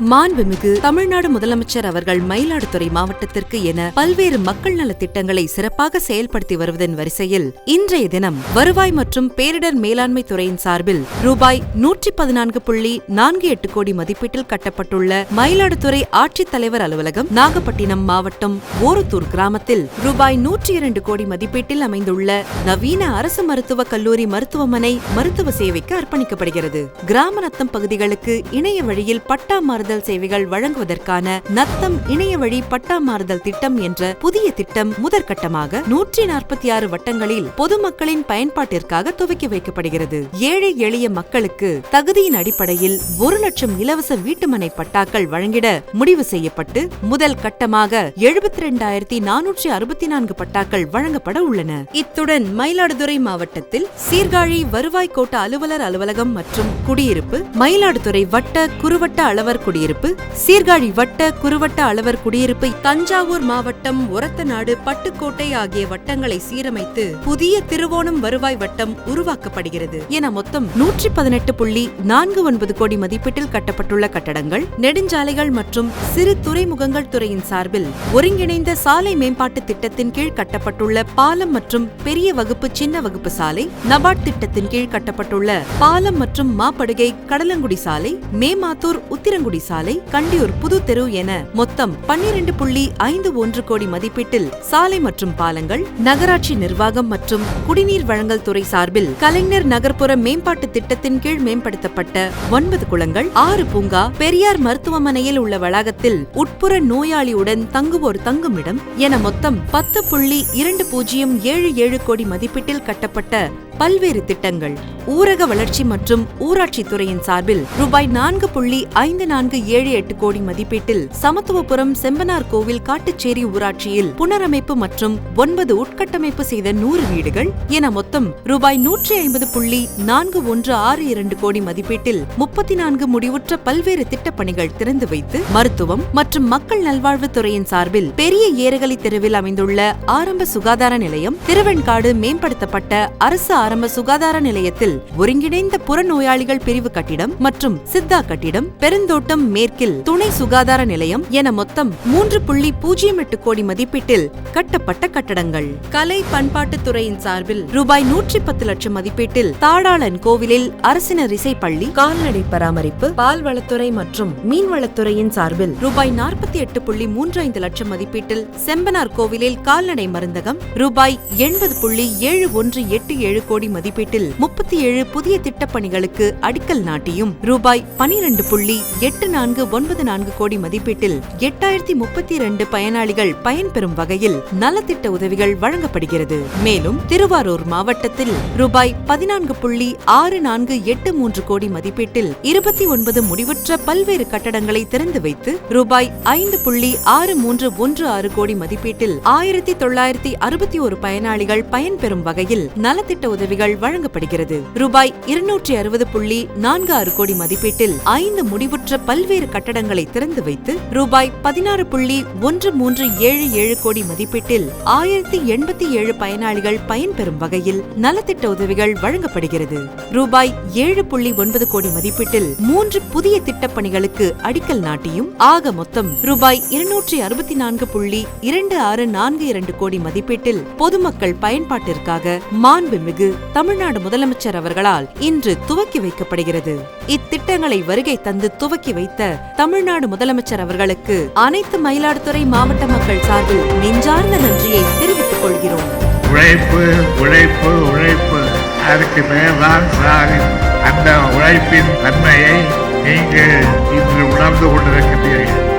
மாண்புமிகு தமிழ்நாடு முதலமைச்சர் அவர்கள் மயிலாடுதுறை மாவட்டத்திற்கு என பல்வேறு மக்கள் நல திட்டங்களை சிறப்பாக செயல்படுத்தி வருவதன் வரிசையில் இன்றைய தினம் வருவாய் மற்றும் பேரிடர் மேலாண்மை துறையின் சார்பில் ரூபாய் 114.48 கோடி மதிப்பீட்டில் கட்டப்பட்டுள்ள மயிலாடுதுறை ஆட்சித்தலைவர் அலுவலகம் நாகப்பட்டினம் மாவட்டம் ஓரத்தூர் கிராமத்தில் ரூபாய் 102 கோடி மதிப்பீட்டில் அமைந்துள்ள நவீன அரசு மருத்துவக் கல்லூரி மருத்துவமனை மருத்துவ சேவைக்கு அர்ப்பணிக்கப்படுகிறது. கிராம நத்தம் பகுதிகளுக்கு இணைய வழியில் பட்டா மாறுதல் சேவைகள் வழங்குவதற்கான நத்தம் இணைய வழி பட்டா மாறுதல் திட்டம் என்ற புதிய திட்டம் முதற்கட்டமாக 146 வட்டங்களில் பொதுமக்களின் பயன்பாட்டிற்காக துவக்கி வைக்கப்படுகிறது. ஏழை எளிய மக்களுக்கு தகுதியின் அடிப்படையில் 1 லட்சம் இலவச வீட்டுமனை பட்டாக்கள் வழங்கிட முடிவு செய்யப்பட்டு முதல் கட்டமாக 72,464 பட்டாக்கள் வழங்கப்பட உள்ளன. இத்துடன் மயிலாடுதுறை மாவட்டத்தில் சீர்காழி வருவாய் கோட்ட அலுவலர் அலுவலகம் மற்றும் குடியிருப்பு, மயிலாடுதுறை வட்ட குறுவட்ட அளவர் குடியிருப்பு, சீர்காழி வட்ட குறுவட்ட அளவர் குடியிருப்பு, தஞ்சாவூர் மாவட்டம் ஒரத்தநாடு பட்டுக்கோட்டை ஆகிய வட்டங்களை சீரமைத்து புதிய திருவோணம் வருவாய் வட்டம் உருவாக்கப்படுகிறது என மொத்தம் 118.49 கோடி மதிப்பீட்டில் கட்டப்பட்டுள்ள கட்டடங்கள், நெடுஞ்சாலைகள் மற்றும் சிறு துறைமுகங்கள் துறையின் சார்பில் ஒருங்கிணைந்த சாலை மேம்பாட்டு திட்டத்தின் கீழ் கட்டப்பட்டுள்ள பாலம் மற்றும் பெரிய வகுப்பு சின்ன வகுப்பு சாலை, நபார்ட் திட்டத்தின் கீழ் கட்டப்பட்டுள்ள பாலம் மற்றும் மாப்படுகை கடலங்குடி சாலை, மேமாத்தூர் உத்திரங்குடி சாலை, கண்டியூர் புது தெரு என மொத்தம் 12.51 கோடி மதிப்பீட்டில் சாலை மற்றும் பாலங்கள், நகராட்சி நிர்வாகம் மற்றும் குடிநீர் வழங்கல் துறை சார்பில் கலைஞர் நகர்ப்புற மேம்பாட்டு திட்டத்தின் கீழ் மேம்படுத்தப்பட்ட 9 குளங்கள், 6 பூங்கா, பெரியார் மருத்துவமனையில் உள்ள வளாகத்தில் உட்புற நோயாளியுடன் தங்குவோர் தங்குமிடம் என மொத்தம் 10.2077 கோடி மதிப்பீட்டில் கட்டப்பட்ட பல்வேறு திட்டங்கள், ஊரக வளர்ச்சி மற்றும் ஊராட்சி துறையின் சார்பில் ரூபாய் 4.5478 கோடி மதிப்பீட்டில் சமத்துவபுரம் செம்பனார் கோவில் காட்டுச்சேரி ஊராட்சியில் புனரமைப்பு மற்றும் 9 உட்கட்டமைப்பு செய்த 100 வீடுகள் என மொத்தம் ரூபாய் 150.4162 கோடி மதிப்பீட்டில் 34 முடிவுற்ற பல்வேறு திட்டப்பணிகள் திறந்து வைத்து மருத்துவம் மற்றும் மக்கள் நல்வாழ்வு துறையின் சார்பில் பெரிய ஏரகலி தெருவில் அமைந்துள்ள ஆரம்ப சுகாதார நிலையம், திருவெண்காடு மேம்படுத்தப்பட்ட அரசு ஆரம்ப சுகாதார நிலையத்தில் ஒருங்கிணைந்த புறநோயாளிகள் பிரிவு கட்டிடம் மற்றும் சித்தா கட்டிடம், பெருந்தோட்டம் மேற்கில் துணை சுகாதார நிலையம் என மொத்தம் 3.08 கோடி மதிப்பீட்டில் கட்டப்பட்ட கட்டடங்கள். கலை பண்பாட்டுத் துறையின் சார்பில் ரூபாய் 110 லட்சம் மதிப்பீட்டில் தாடாளன் கோவிலில் அரசினர் இசைப்பள்ளி, கால்நடை பராமரிப்பு, பால்வளத்துறை மற்றும் மீன்வளத்துறையின் சார்பில் ரூபாய் 48.35 லட்சம் மதிப்பீட்டில் செம்பனார் கோவிலில் கால்நடை மருந்தகம், ரூபாய் 80.7187 கோடி மதிப்பீட்டில் 37 புதிய திட்டப்பணிகளுக்கு அடிக்கல் நாட்டியும் ரூபாய் 12.8494 கோடி மதிப்பீட்டில் 8032 பயனாளிகள் பயன்பெறும் வகையில் நலத்திட்ட உதவிகள் வழங்கப்படுகிறது. மேலும் திருவாரூர் மாவட்டத்தில் ரூபாய் 14.6483 கோடி மதிப்பீட்டில் 29 முடிவுற்ற பல்வேறு கட்டடங்களை திறந்து வைத்து ரூபாய் 5.6316 கோடி மதிப்பீட்டில் 1961 பயனாளிகள் பயன்பெறும் வகையில் நலத்திட்ட உதவிகள் வழங்கப்படுகிறது. ரூபாய் 260.46 கோடி மதிப்பீட்டில் 5 முடிவுற்ற பல்வேறு கட்டடங்களை திறந்து வைத்து ரூபாய் 16.1377 கோடி மதிப்பீட்டில் 1087 பயனாளிகள் பயன்பெறும் வகையில் நலத்திட்ட உதவிகள் வழங்கப்படுகிறது. ரூபாய் 7.9 கோடி மதிப்பீட்டில் 3 புதிய திட்டப்பணிகளுக்கு அடிக்கல் நாட்டியும் ஆக மொத்தம் ரூபாய் 264.2642 கோடி மதிப்பீட்டில் பொதுமக்கள் பயன்பாட்டிற்காக மாண்புமிகு தமிழ்நாடு முதலமைச்சர் அவர்களால் இன்று துவக்கி வைக்கப்படுகிறது. இத்திட்டங்களை வருகை தந்து துவக்கி வைத்த தமிழ்நாடு முதலமைச்சர் அவர்களுக்கு அனைத்து மயிலாடுதுறை மாவட்ட மக்கள் சார்பில் நெஞ்சார்ந்த நன்றியை தெரிவித்துக் கொள்கிறோம். உழைப்பு உழைப்பு உழைப்பு, அதுக்கு மேல்தான் சாரி. அந்த உழைப்பின் தன்மையை நீங்கள் இன்று உணர்ந்து கொண்டிருக்கிறீர்கள்.